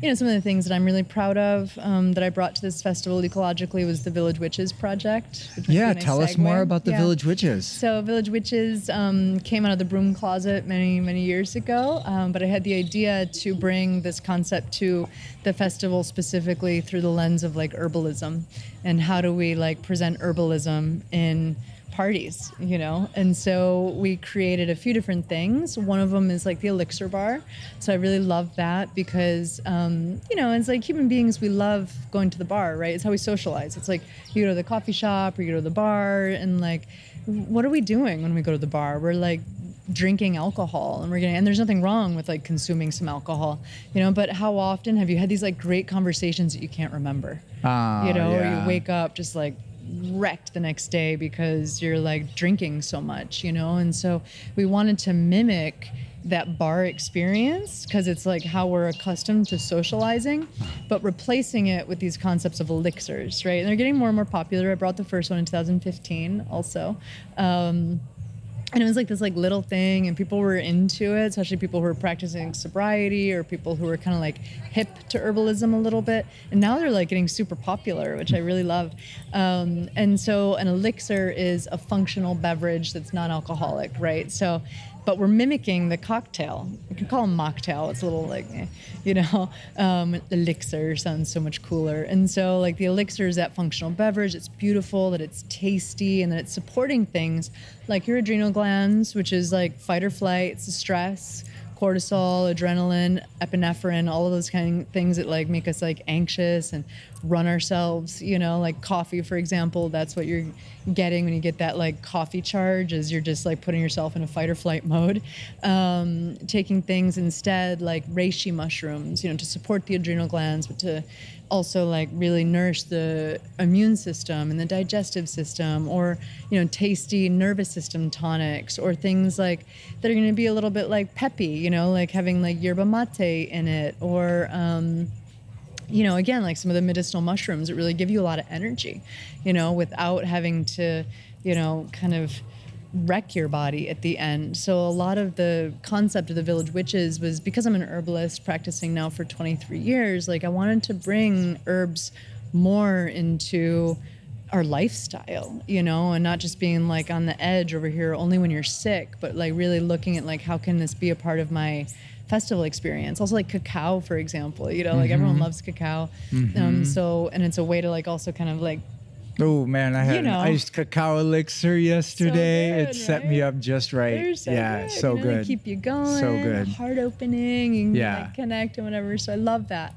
some of the things that I'm really proud of that I brought to this festival ecologically was the Village Witches project. Yeah, tell us more about the Village Witches. So Village Witches came out of the broom closet many, many years ago, but I had the idea to bring this concept to the festival specifically through the lens of like herbalism, and how do we like present herbalism in parties, and so we created a few different things. One of them is like the Elixir bar, so I really love that because it's like human beings, we love going to the bar, right? It's how we socialize. It's like you go to the coffee shop or you go to the bar, and like what are we doing when we go to the bar? We're like drinking alcohol, and there's nothing wrong with like consuming some alcohol, but how often have you had these like great conversations that you can't remember, or you wake up just like wrecked the next day because you're like drinking so much, and so we wanted to mimic that bar experience because it's like how we're accustomed to socializing, but replacing it with these concepts of elixirs, right? And they're getting more and more popular. I brought the first one in 2015 also. And it was like this like little thing, and people were into it, especially people who were practicing sobriety or people who were kind of like hip to herbalism a little bit. And now they're like getting super popular, which I really love. And so an elixir is a functional beverage that's non-alcoholic, right? So, but we're mimicking the cocktail. You can call them mocktail. It's a little like, elixir sounds so much cooler. And so like the elixir is that functional beverage. It's beautiful, that it's tasty, and that it's supporting things like your adrenal glands, which is like fight or flight, it's the stress, cortisol, adrenaline, epinephrine, all of those kind of things that like make us like anxious and run ourselves, like coffee, for example. That's what you're getting when you get that like coffee charge, is you're just like putting yourself in a fight or flight mode. Taking things instead like reishi mushrooms, to support the adrenal glands, but to also like really nourish the immune system and the digestive system, or tasty nervous system tonics, or things like that are going to be a little bit like peppy, like having like yerba mate in it, or again, like some of the medicinal mushrooms that really give you a lot of energy, without having to kind of wreck your body at the end. So a lot of the concept of the Village Witches was, because I'm an herbalist practicing now for 23 years, like I wanted to bring herbs more into our lifestyle, and not just being like on the edge over here only when you're sick, but like really looking at like how can this be a part of my festival experience. Also like cacao, for example, like everyone loves cacao. So, and it's a way to like also kind of like, oh man, I had an iced cacao elixir yesterday. So good, it set me up just right. They're so good. So good. They keep you going. So good. Heart opening. You can like connect and whatever. So I love that.